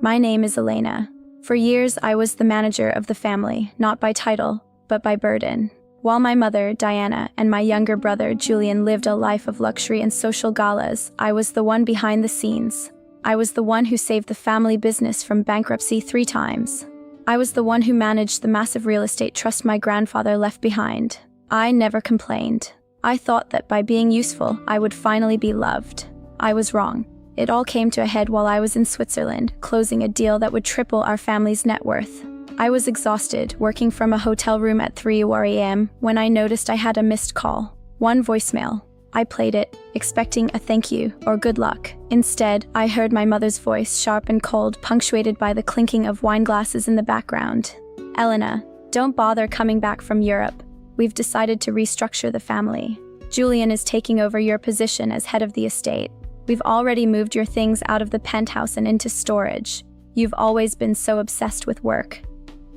My name is Elena. For years, I was the manager of the family, not by title, but by burden. While my mother, Diana, and my younger brother, Julian, lived a life of luxury and social galas, I was the one behind the scenes. I was the one who saved the family business from bankruptcy 3 times. I was the one who managed the massive real estate trust my grandfather left behind. I never complained. I thought that by being useful, I would finally be loved. I was wrong. It all came to a head while I was in Switzerland, closing a deal that would triple our family's net worth. I was exhausted, working from a hotel room at 3 a.m. when I noticed I had a missed call. One voicemail. I played it, expecting a thank you or good luck. Instead, I heard my mother's voice, sharp and cold, punctuated by the clinking of wine glasses in the background. Elena, don't bother coming back from Europe. We've decided to restructure the family. Julian is taking over your position as head of the estate. We've already moved your things out of the penthouse and into storage. You've always been so obsessed with work.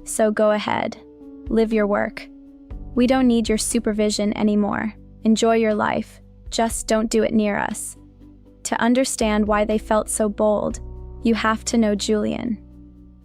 So go ahead. Live your work. We don't need your supervision anymore. Enjoy your life. Just don't do it near us. To understand why they felt so bold, you have to know Julian.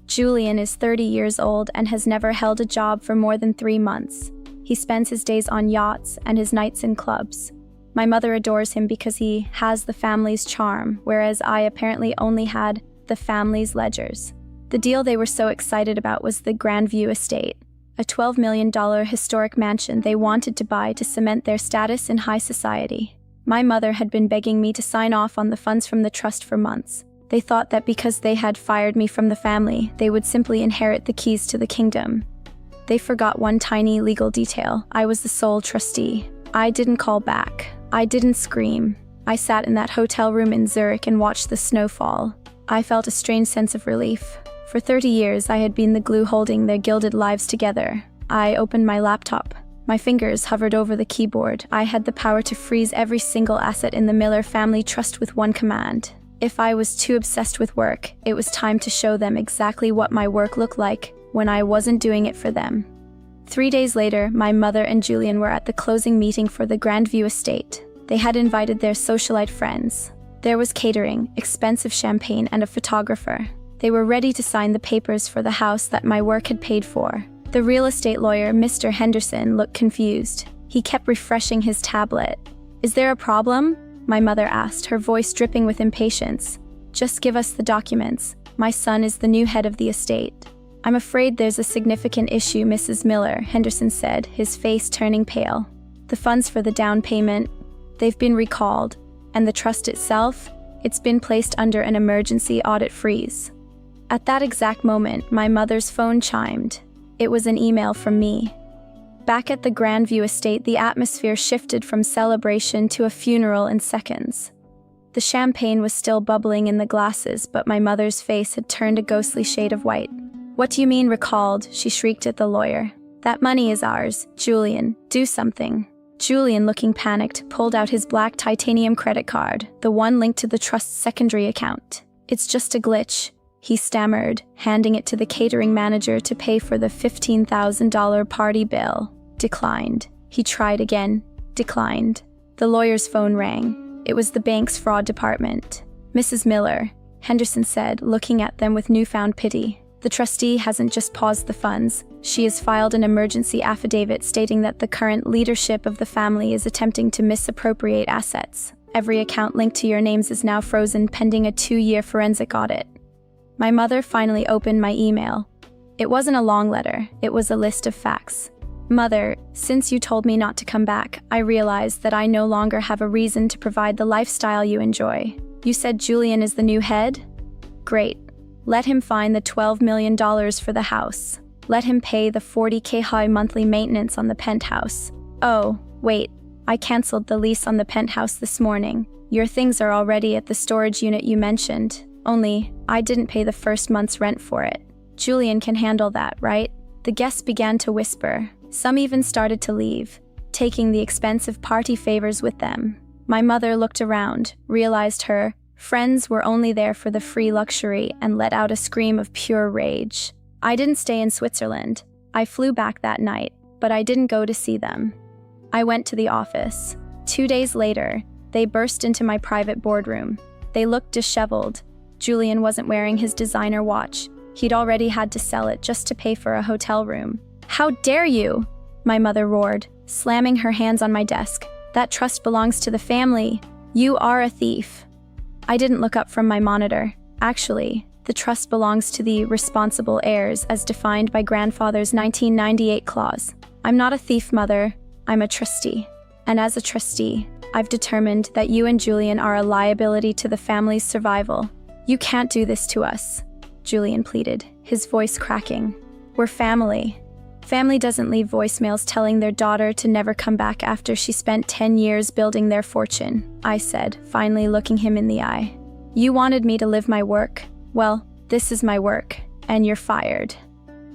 Julian is 30 years old and has never held a job for more than 3 months. He spends his days on yachts and his nights in clubs. My mother adores him because he has the family's charm, whereas I apparently only had the family's ledgers. The deal they were so excited about was the Grandview Estate, a $12 million historic mansion they wanted to buy to cement their status in high society. My mother had been begging me to sign off on the funds from the trust for months. They thought that because they had fired me from the family, they would simply inherit the keys to the kingdom. They forgot one tiny legal detail. I was the sole trustee. I didn't call back. I didn't scream. I sat in that hotel room in Zurich and watched the snow fall. I felt a strange sense of relief. For 30 years, I had been the glue holding their gilded lives together. I opened my laptop. My fingers hovered over the keyboard. I had the power to freeze every single asset in the Miller family trust with one command. If I was too obsessed with work, it was time to show them exactly what my work looked like when I wasn't doing it for them. 3 days later, my mother and Julian were at the closing meeting for the Grandview Estate. They had invited their socialite friends. There was catering, expensive champagne, and a photographer. They were ready to sign the papers for the house that my work had paid for. The real estate lawyer, Mr. Henderson, looked confused. He kept refreshing his tablet. "Is there a problem?" my mother asked, her voice dripping with impatience. "Just give us the documents. My son is the new head of the estate." "I'm afraid there's a significant issue, Mrs. Miller," Henderson said, his face turning pale. "The funds for the down payment, they've been recalled, and the trust itself, it's been placed under an emergency audit freeze." At that exact moment, my mother's phone chimed. It was an email from me. Back at the Grandview Estate, the atmosphere shifted from celebration to a funeral in seconds. The champagne was still bubbling in the glasses, but my mother's face had turned a ghostly shade of white. "What do you mean recalled?" she shrieked at the lawyer. "That money is ours. Julian, do something." Julian, looking panicked, pulled out his black titanium credit card, the one linked to the trust's secondary account. "It's just a glitch," he stammered, handing it to the catering manager to pay for the $15,000 party bill. Declined. He tried again. Declined. The lawyer's phone rang. It was the bank's fraud department. "Mrs. Miller," Henderson said, looking at them with newfound pity. "The trustee hasn't just paused the funds. She has filed an emergency affidavit stating that the current leadership of the family is attempting to misappropriate assets. Every account linked to your names is now frozen pending a 2-year forensic audit." My mother finally opened my email. It wasn't a long letter, it was a list of facts. "Mother, since you told me not to come back, I realized that I no longer have a reason to provide the lifestyle you enjoy. You said Julian is the new head? Great. Let him find the $12 million for the house. Let him pay the $40K high monthly maintenance on the penthouse. Oh, wait, I canceled the lease on the penthouse this morning. Your things are already at the storage unit you mentioned. Only, I didn't pay the first month's rent for it. Julian can handle that, right?" The guests began to whisper. Some even started to leave, taking the expensive party favors with them. My mother looked around, realized her friends were only there for the free luxury, and let out a scream of pure rage. I didn't stay in Switzerland. I flew back that night, but I didn't go to see them. I went to the office. 2 days later, they burst into my private boardroom. They looked disheveled. Julian wasn't wearing his designer watch. He'd already had to sell it just to pay for a hotel room. "How dare you?" my mother roared, slamming her hands on my desk. "That trust belongs to the family. You are a thief." I didn't look up from my monitor. Actually, the trust belongs to the responsible heirs as defined by grandfather's 1998 clause. I'm not a thief, Mother. I'm a trustee. And as a trustee, I've determined that you and Julian are a liability to the family's survival. You can't do this to us, Julian pleaded, his voice cracking. We're family. Family doesn't leave voicemails telling their daughter to never come back after she spent 10 years building their fortune, I said, finally looking him in the eye. You wanted me to live my work. Well, this is my work, and you're fired.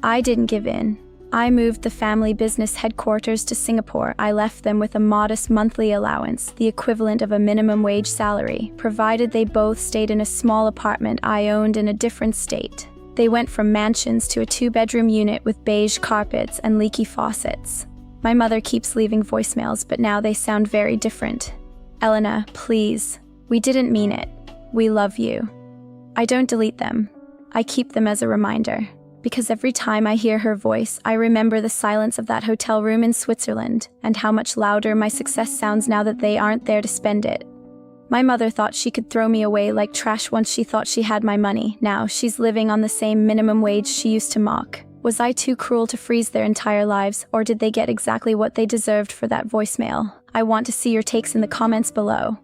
I didn't give in. I moved the family business headquarters to Singapore. I left them with a modest monthly allowance, the equivalent of a minimum wage salary, provided they both stayed in a small apartment I owned in a different state. They went from mansions to a 2-bedroom unit with beige carpets and leaky faucets. My mother keeps leaving voicemails, but now they sound very different. Elena, please. We didn't mean it. We love you. I don't delete them. I keep them as a reminder. Because every time I hear her voice, I remember the silence of that hotel room in Switzerland and how much louder my success sounds now that they aren't there to spend it. My mother thought she could throw me away like trash once she thought she had my money. Now she's living on the same minimum wage she used to mock. Was I too cruel to freeze their entire lives, or did they get exactly what they deserved for that voicemail? I want to see your takes in the comments below.